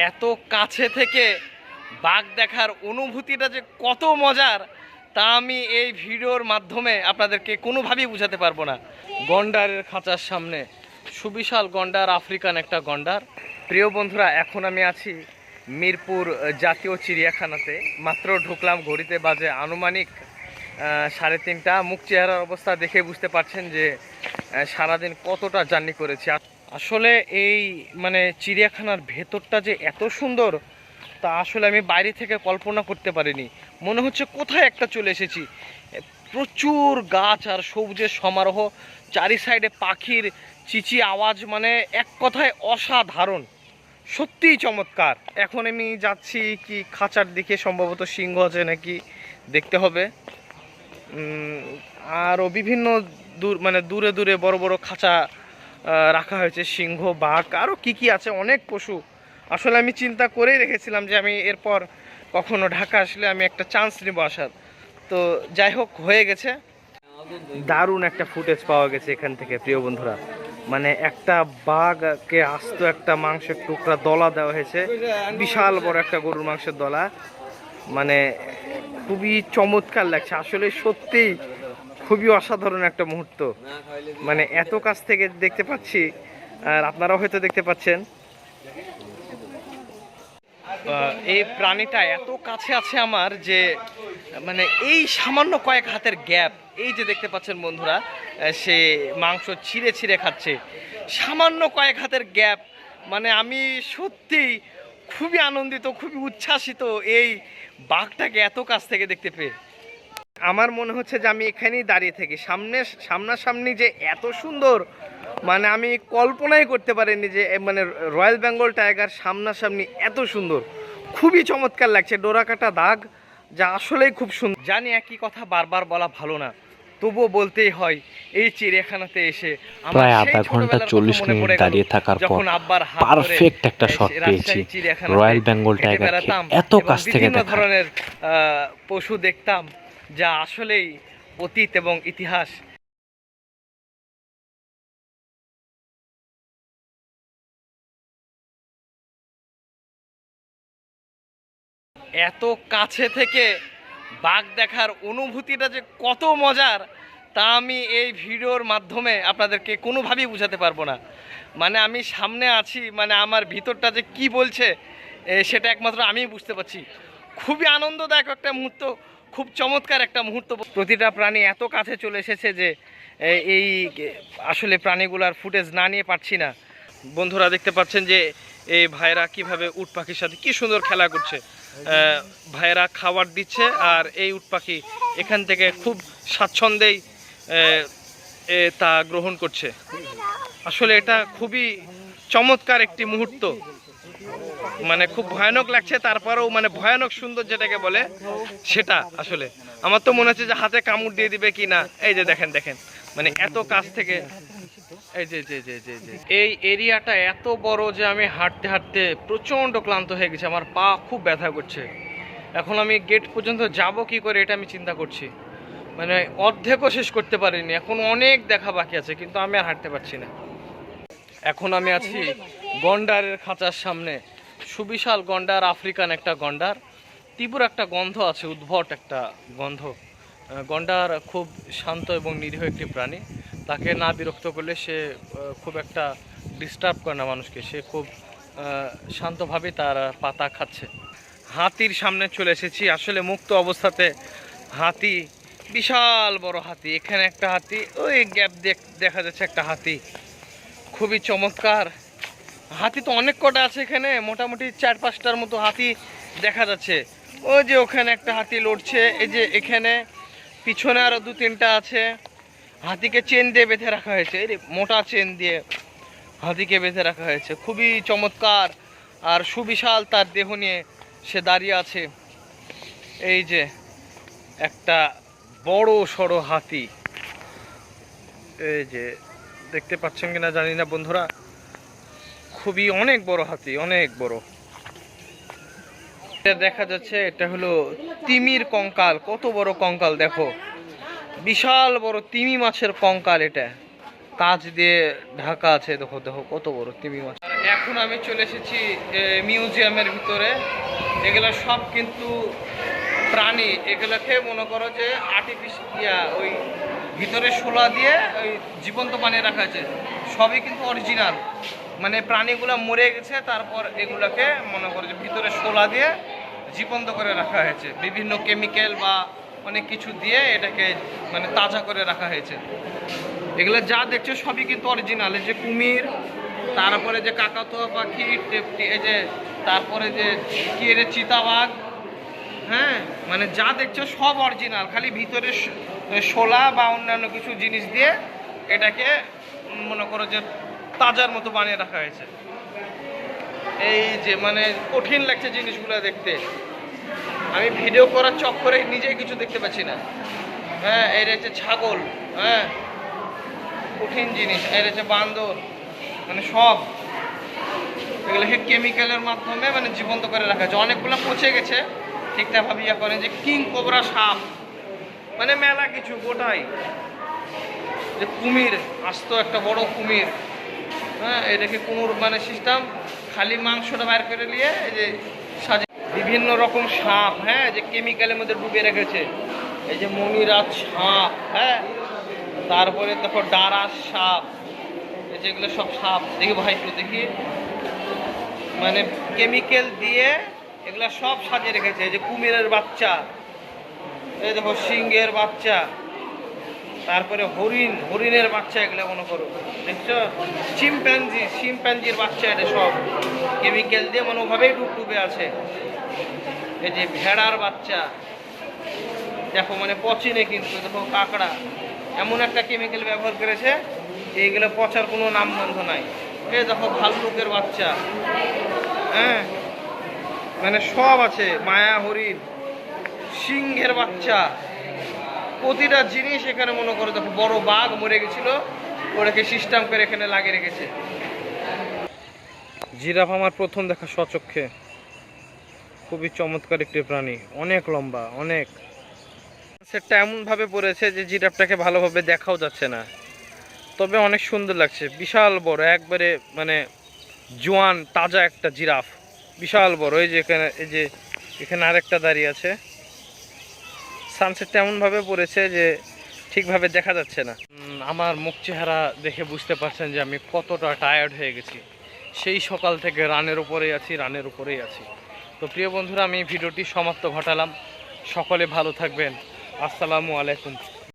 এত কাছে থেকে বাঘ দেখার অনুভূতিটা যে কত মজার তা আমি এই ভিডিওর মাধ্যমে আপনাদেরকে কোনোভাবেই বোঝাতে পারবো না। গন্ডারের খাঁচার সামনে সুবিশাল গন্ডার, আফ্রিকান একটা গন্ডার। প্রিয় বন্ধুরা, এখন আমি আছি মিরপুর জাতীয় চিড়িয়াখানাতে। মাত্র ঢুকলাম, ঘড়িতে বাজে আনুমানিক 3:30। মুখ চেহারার অবস্থা দেখে বুঝতে পারছেন যে সারাদিন কতটা জার্নি করেছি। আসলে এই চিড়িয়াখানার ভেতরটা যে এত সুন্দর তা আসলে আমি বাইরে থেকে কল্পনা করতে পারিনি। মনে হচ্ছে কোথায় একটা চলে এসেছি। প্রচুর গাছ আর সবুজের সমারোহ, চারি সাইডে পাখির চিচি আওয়াজ, এক কথায় অসাধারণ, সত্যিই চমৎকার। এখন আমি যাচ্ছি কি খাঁচার দিকে, সম্ভবত সিংহ আছে নাকি দেখতে হবে। আরও বিভিন্ন দূরে দূরে বড় বড় খাঁচা রাখা হয়েছে, সিংহ, বাঘ, আরও কি আছে, অনেক পশু। আসলে আমি চিন্তা করেই রেখেছিলাম যে আমি এরপর কখনো ঢাকা আসলে আমি একটা চান্স নেব আসার। তো যাই হোক, হয়ে গেছে। দারুণ একটা ফুটেজ পাওয়া গেছে এখান থেকে প্রিয় বন্ধুরা। একটা বাঘকে আস্ত একটা মাংসের টুকরা দলা দেওয়া হয়েছে, বিশাল বড় একটা গরুর মাংসের দলা। খুবই চমৎকার লাগছে, আসলে সত্যিই খুবই অসাধারণ একটা মুহূর্ত। এত কাছ থেকে দেখতে পাচ্ছি, আর আপনারাও হয়তো দেখতে পাচ্ছেন। এই প্রাণীটা এত কাছে আছে আমার যে এই সামান্য কয়েক হাতের গ্যাপ, এই যে দেখতে পাচ্ছেন বন্ধুরা, সে মাংস ছিঁড়ে ছিঁড়ে খাচ্ছে, সামান্য কয়েক হাতের গ্যাপ। আমি সত্যি খুবই আনন্দিত, খুবই উচ্ছ্বাসিত এই বাঘটাকে এত কাছ থেকে দেখতে পেয়ে। আমার মনে হচ্ছে যে আমি এখানেই দাঁড়িয়ে থাকি। সামনাসামনি যে এত সুন্দর, আমি কল্পনাই করতে পারিনি যে রয়্যাল বেঙ্গল টাইগার সামনাসামনি এত সুন্দর। খুবই চমৎকার লাগছে, ডোরাকাটা দাগ, যা আসলেই খুব সুন্দর। জানি একই কথা বারবার বলা ভালো না, তবুও বলতেই হয়। এই চিড়িয়াখানাতে এসে প্রায় আধা ঘন্টা 40 মিনিট দাঁড়িয়ে থাকার পর পারফেক্ট একটা শট পেয়েছি। রয়্যাল বেঙ্গল টাইগারকে এত কাছ থেকে বিভিন্ন ধরনের পশু দেখতাম, যা আসলেই অতীত এবং ইতিহাস। এত কাছে থেকে বাঘ দেখার অনুভূতিটা যে কত মজার তা আমি এই ভিডিওর মাধ্যমে আপনাদেরকে কোনোভাবেই বোঝাতে পারবো না। আমি সামনে আছি, আমার ভিতরটা যে কি বলছে সেটা একমাত্র আমিই বুঝতে পারছি। খুবই আনন্দদায়ক একটা মুহূর্ত, খুব চমৎকার একটা মুহূর্ত। প্রতিটা প্রাণী এত কাছে চলে এসেছে যে এই আসলে প্রাণীগুলার ফুটেজ না নিয়ে পারছি না। বন্ধুরা দেখতে পাচ্ছেন যে এই ভাইরা কিভাবে উট পাখির সাথে কি সুন্দর খেলা করছে। ভাইরা খাবার দিচ্ছে আর এই উট পাখি এখান থেকে খুব স্বাচ্ছন্দ্যেই তা গ্রহণ করছে। আসলে এটা খুবই চমৎকার একটি মুহূর্ত। খুব ভয়ানক লাগছে, তারপরেও ভয়ানক সুন্দর যেটাকে বলে সেটা। আসলে আমার তো মনে হচ্ছে যে হাতে কামড় দিয়ে দিবে কি না। এই যে দেখেন এত কাছ থেকে, এই যে এই এরিয়াটা এত বড় যে আমি হাঁটতে হাঁটতে প্রচণ্ড ক্লান্ত হয়ে গেছি, আমার পা খুব ব্যথা করছে। এখন আমি গেট পর্যন্ত যাব কি করে এটা আমি চিন্তা করছি। অর্ধেকও শেষ করতে পারিনি, এখন অনেক দেখা বাকি আছে, কিন্তু আমি আর হাঁটতে পারছি না। এখন আমি আছি গন্ডারের খাঁচার সামনে, সুবিশাল গন্ডার, আফ্রিকান একটা গন্ডার। তীব্র একটা গন্ধ আছে, উদ্ভট একটা গন্ধ। গন্ডার খুব শান্ত এবং নিরীহ একটি প্রাণী, তাকে না বিরক্ত করলে সে খুব একটা ডিস্টার্ব করে না মানুষকে। সে খুব শান্তভাবে তার পাতা খাচ্ছে। হাতির সামনে চলে এসেছি, আসলে মুক্ত অবস্থাতে হাতি, বিশাল বড় হাতি। এখানে একটা হাতি, ওই গ্যাপ দেখা যাচ্ছে একটা হাতি, খুবই চমৎকার। হাতি তো অনেক কটা আছে এখানে, মোটামুটি 4-5টার মতো হাতি দেখা যাচ্ছে। ওই যে ওখানে একটা হাতি লড়ছে, এই যে এখানে পিছনে আরও 2-3টা আছে। হাতিকে চেন দিয়ে বেঁধে রাখা হয়েছে, এই মোটা চেন দিয়ে হাতিকে বেঁধে রাখা হয়েছে। খুবই চমৎকার আর সুবিশাল তার দেহ নিয়ে সে দাঁড়িয়ে আছে। এই যে একটা বড় সড়ো হাতি, এই যে দেখতে পাচ্ছেন কিনা জানি না বন্ধুরা, খুবই অনেক বড় হাতি, অনেক বড়। এটা দেখা যাচ্ছে, এটা হলো তিমির কঙ্কাল। কত বড় কঙ্কাল দেখো, বিশাল বড় তিমি মাছের কঙ্কাল। এটা কাঁচ দিয়ে ঢাকা আছে, দেখো কত বড় তিমি মাছ। এখন আমি চলে এসেছি মিউজিয়ামের ভিতরে। এগুলো সব কিন্তু প্রাণী, এগুলোকে মনে করো যে আর্টিফিশিয়াল ওই ভিতরে শোলা দিয়ে ওই জীবন্ত বানিয়ে রাখা আছে, সবই কিন্তু অরিজিনাল। মানে প্রাণীগুলো মরে গেছে, তারপর এগুলোকে মনে করো যে ভিতরে শোলা দিয়ে জীবন্ত করে রাখা হয়েছে, বিভিন্ন কেমিক্যাল বা অনেক কিছু দিয়ে এটাকে মানে তাজা করে রাখা হয়েছে। এগুলো যা দেখছো সবই কিন্তু অরিজিনাল। এই যে কুমির, তারপরে যে কাকাতুয়া পাখি, এই যে তারপরে যে কি এর চিতাবাঘ, হ্যাঁ মানে যা দেখছো সব অরিজিনাল, খালি ভিতরে শোলা বা অন্যান্য কিছু জিনিস দিয়ে এটাকে মনে করো যে তাজার মতো বানিয়ে রাখা হয়েছে। এই যে মানে কঠিন লাগছে জিনিসগুলো দেখতে, আমি ভিডিও করার চক্করে নিজেই কিছু দেখতে পাচ্ছি না। হ্যাঁ এর হচ্ছে ছাগল, হ্যাঁ কঠিন জিনিস, এর হচ্ছে বান্দর, মানে সব এগুলোকে কেমিক্যালের মাধ্যমে মানে জীবন্ত করে রাখা হয়েছে। অনেকগুলো পচে গেছে, ঠিকঠাকভাবে ইয়া করেন। যে কিং কোবরা সাপ, মানে মেলা কিছু গোটাই। যে কুমির, আস্ত একটা বড় কুমির, হ্যাঁ এটাকে কুমুর মানে সিস্টেম, খালি মাংসটা বাইর করে নিয়ে এই যে সাজে। বিভিন্ন রকম সাপ, হ্যাঁ যে কেমিক্যালের মধ্যে ডুবে রেখেছে। এই যে মনিরাজ সাপ, হ্যাঁ তারপরে দেখো ডারাস সাপ, এই যেগুলো সব সাপ। দেখি ভাই একটু দেখি, মানে কেমিক্যাল দিয়ে এগুলা সব সাজিয়ে রেখেছে। এই যে কুমিরের বাচ্চা, এই দেখো সিংহের বাচ্চা, তারপরে হরিণের বাচ্চা, এগুলো মনে করো দেখছো। শিম্প্যাঞ্জির বাচ্চা, এটা সব কেমিক্যাল দিয়ে মানে ওভাবেই ডুবে আছে। এই যে ভেড়ার বাচ্চা দেখো, মানে পচেনি কিন্তু। দেখো কাঁকড়া, এমন একটা কেমিক্যাল ব্যবহার করেছে যে এইগুলো পচার কোনো নামগন্ধ নাই। এই দেখো ভাল্লুকের বাচ্চা, হ্যাঁ মানে সব আছে। মায়া হরিণ, সিংহের বাচ্চা, প্রতিটা জিনিস এখানে মনে করো। দেখো বড় বাঘ মরে গেছিল, ওটাকে সিস্টেম করে এখানে লাগিয়ে রেখেছে। জিরাফ আমার প্রথম দেখা স্বচক্ষে, খুবই চমৎকার একটি প্রাণী, অনেক লম্বা, অনেক। সেটা এমনভাবে পড়েছে যে জিরাফটাকে ভালোভাবে দেখাও যাচ্ছে না, তবে অনেক সুন্দর লাগছে। বিশাল বড়, একবারে মানে জোয়ান তাজা একটা জিরাফ, বিশাল বড়। এই যে এখানে, এই যে এখানে আরেকটা দাঁড়িয়ে আছে। সানসেটটা এমনভাবে পড়েছে যে ঠিকভাবে দেখা যাচ্ছে না। আমার মুখ চেহারা দেখে বুঝতে পারছেন যে আমি কতটা টায়ার্ড হয়ে গেছি। সেই সকাল থেকে রানের উপরেই আছি। তো প্রিয় বন্ধুরা, আমি ভিডিওটি সমাপ্ত ঘটালাম। সকলে ভালো থাকবেন। আসসালামু আলাইকুম।